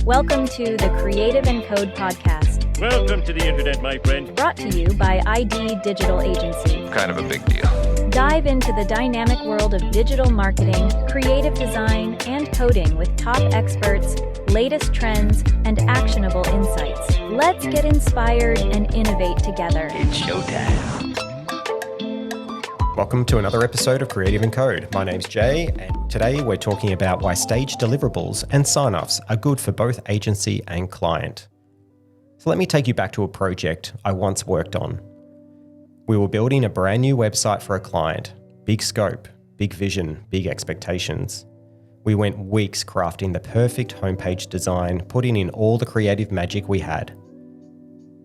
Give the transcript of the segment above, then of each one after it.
Welcome to the Creative and Code podcast. Welcome to the internet, my friend. Brought to you by ID Digital Agency. Kind of a big deal. Dive into the dynamic world of digital marketing, creative design, and coding with top experts, latest trends, and actionable insights. Let's get inspired and innovate together. It's showtime. Welcome to another episode of Creative and Code. My name's Jay, and today we're talking about why stage deliverables and sign-offs are good for both agency and client. So let me take you back to a project I once worked on. We were building a brand new website for a client. Big scope, big vision, big expectations. We went weeks crafting the perfect homepage design, putting in all the creative magic we had.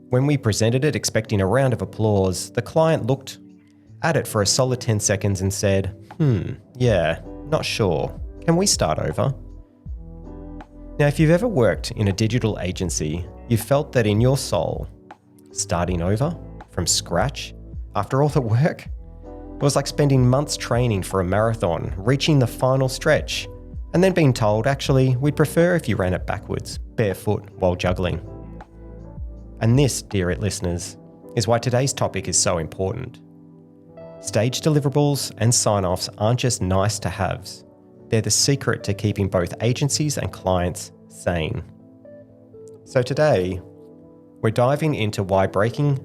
When we presented it expecting a round of applause, the client looked at it for a solid 10 seconds and said, yeah, not sure. Can we start over? Now, if you've ever worked in a digital agency, you've felt that in your soul, starting over from scratch after all the work, it was like spending months training for a marathon, reaching the final stretch, and then being told, actually, we'd prefer if you ran it backwards, barefoot, while juggling. And this, dear listeners, is why today's topic is so important. Stage deliverables and sign-offs aren't just nice to haves. They're the secret to keeping both agencies and clients sane. So today, we're diving into why breaking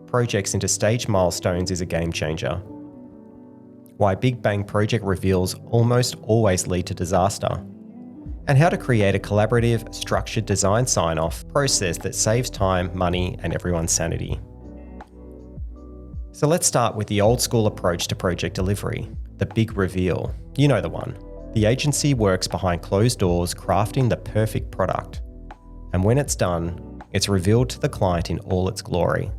projects into stage milestones is a game changer. Why big bang project reveals almost always lead to disaster. And how to create a collaborative, structured design sign-off process that saves time, money, and everyone's sanity. So let's start with the old school approach to project delivery, the big reveal. You know the one. The agency works behind closed doors, crafting the perfect product. And when it's done, it's revealed to the client in all its glory.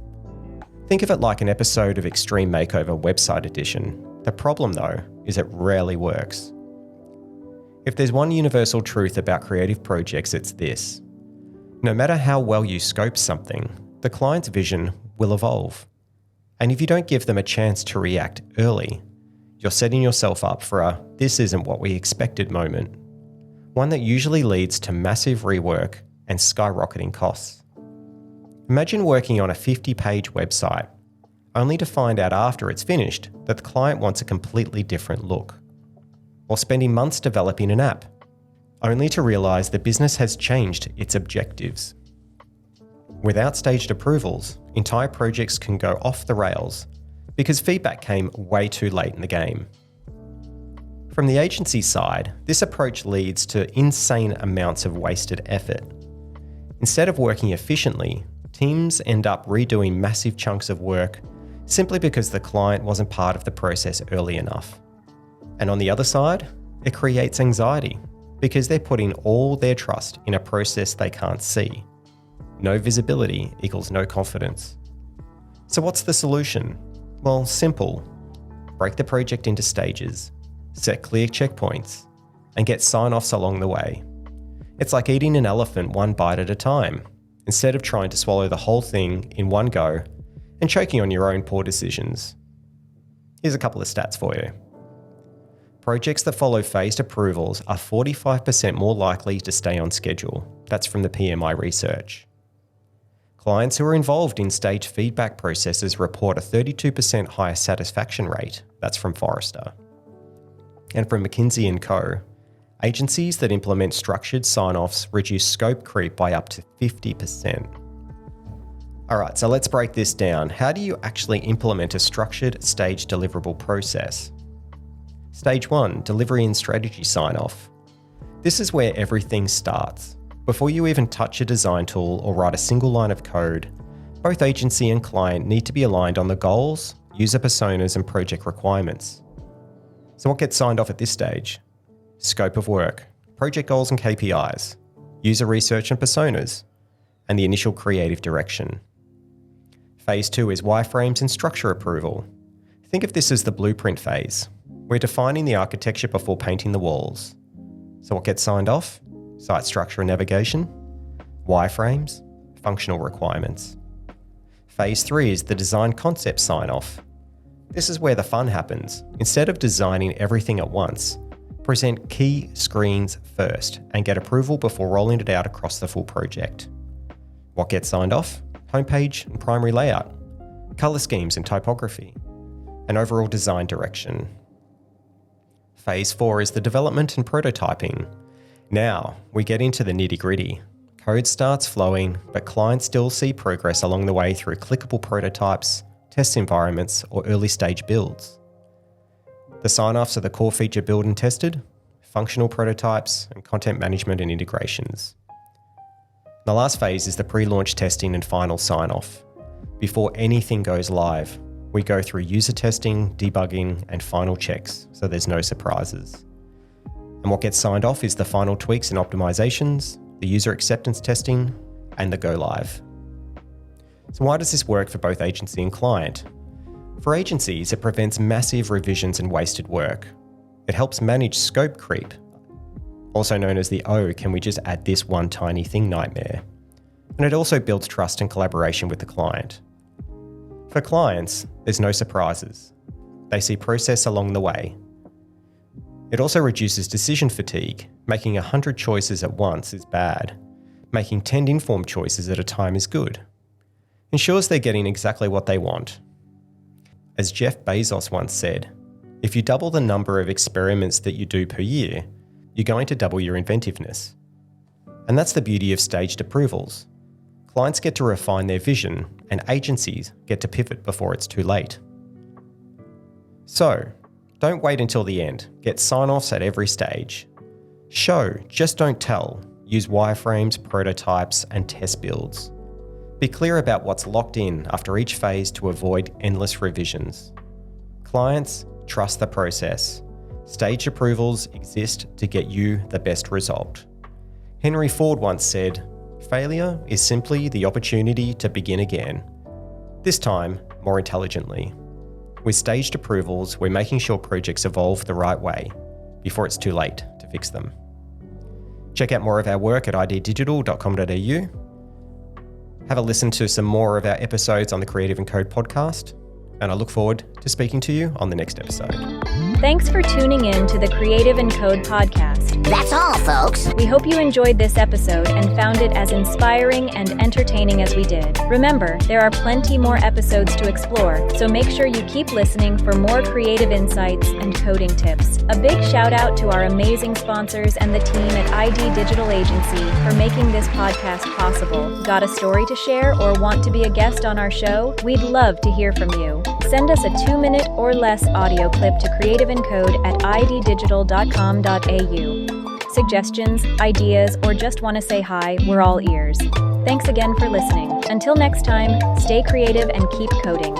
Think of it like an episode of Extreme Makeover Website Edition. The problem, though, is it rarely works. If there's one universal truth about creative projects, it's this. No matter how well you scope something, the client's vision will evolve. And if you don't give them a chance to react early, you're setting yourself up for a "this isn't what we expected" moment. One that usually leads to massive rework and skyrocketing costs. Imagine working on a 50-page website, only to find out after it's finished that the client wants a completely different look. Or spending months developing an app, only to realize the business has changed its objectives. Without staged approvals, entire projects can go off the rails because feedback came way too late in the game. From the agency side, this approach leads to insane amounts of wasted effort. Instead of working efficiently, teams end up redoing massive chunks of work simply because the client wasn't part of the process early enough. And on the other side, it creates anxiety because they're putting all their trust in a process they can't see. No visibility equals no confidence. So what's the solution? Well, simple. Break the project into stages, set clear checkpoints, and get sign-offs along the way. It's like eating an elephant one bite at a time, instead of trying to swallow the whole thing in one go and choking on your own poor decisions. Here's a couple of stats for you. Projects that follow phased approvals are 45% more likely to stay on schedule. That's from the PMI research. Clients who are involved in stage feedback processes report a 32% higher satisfaction rate. That's from Forrester. And from McKinsey & Co., agencies that implement structured sign-offs reduce scope creep by up to 50%. All right, so let's break this down. How do you actually implement a structured stage deliverable process? Stage 1, delivery and strategy sign-off. This is where everything starts. Before you even touch a design tool or write a single line of code, both agency and client need to be aligned on the goals, user personas, and project requirements. So what gets signed off at this stage? Scope of work, project goals and KPIs, user research and personas, and the initial creative direction. Phase 2 is wireframes and structure approval. Think of this as the blueprint phase. We're defining the architecture before painting the walls. So what gets signed off? Site structure and navigation, wireframes, functional requirements. Phase 3 is the design concept sign-off. This is where the fun happens. Instead of designing everything at once, Present key screens first and get approval before rolling it out across the full project. What gets signed off? Homepage and primary layout, colour schemes and typography, and overall design direction. Phase 4 is the development and prototyping. Now we get into the nitty-gritty. Code starts flowing, but clients still see progress along the way through clickable prototypes, test environments, or early stage builds. The sign-offs are the core feature built and tested, functional prototypes, and content management and integrations. The last phase is the pre-launch testing and final sign-off. Before anything goes live, we go through user testing, debugging, and final checks, so there's no surprises. And what gets signed off is the final tweaks and optimizations, the user acceptance testing, and the go live. So why does this work for both agency and client? For agencies, it prevents massive revisions and wasted work. It helps manage scope creep, also known as the can we just add this one tiny thing nightmare. And it also builds trust and collaboration with the client. For clients, there's no surprises. They see process along the way. It also reduces decision fatigue. Making 100 choices at once is bad. Making 10 informed choices at a time is good. Ensures they're getting exactly what they want. As Jeff Bezos once said, if you double the number of experiments that you do per year, you're going to double your inventiveness. And that's the beauty of staged approvals. Clients get to refine their vision, and agencies get to pivot before it's too late. So, don't wait until the end. Get sign-offs at every stage. Show, just don't tell. Use wireframes, prototypes, and test builds. Be clear about what's locked in after each phase to avoid endless revisions. Clients, trust the process. Staged approvals exist to get you the best result. Henry Ford once said, "Failure is simply the opportunity to begin again. This time, more intelligently." With staged approvals, we're making sure projects evolve the right way before it's too late to fix them. Check out more of our work at iddigital.com.au. Have a listen to some more of our episodes on the Creative and Code podcast, and I look forward to speaking to you on the next episode. Thanks for tuning in to the Creative and Code podcast. That's all, folks. We hope you enjoyed this episode and found it as inspiring and entertaining as we did. Remember, there are plenty more episodes to explore, so make sure you keep listening for more creative insights and coding tips. A big shout out to our amazing sponsors and the team at ID Digital Agency for making this podcast possible. Got a story to share or want to be a guest on our show? We'd love to hear from you. Send us a 2-minute or less audio clip to creativeandcode@iddigital.com.au. Suggestions, ideas, or just want to say hi, we're all ears. Thanks again for listening. Until next time, stay creative and keep coding.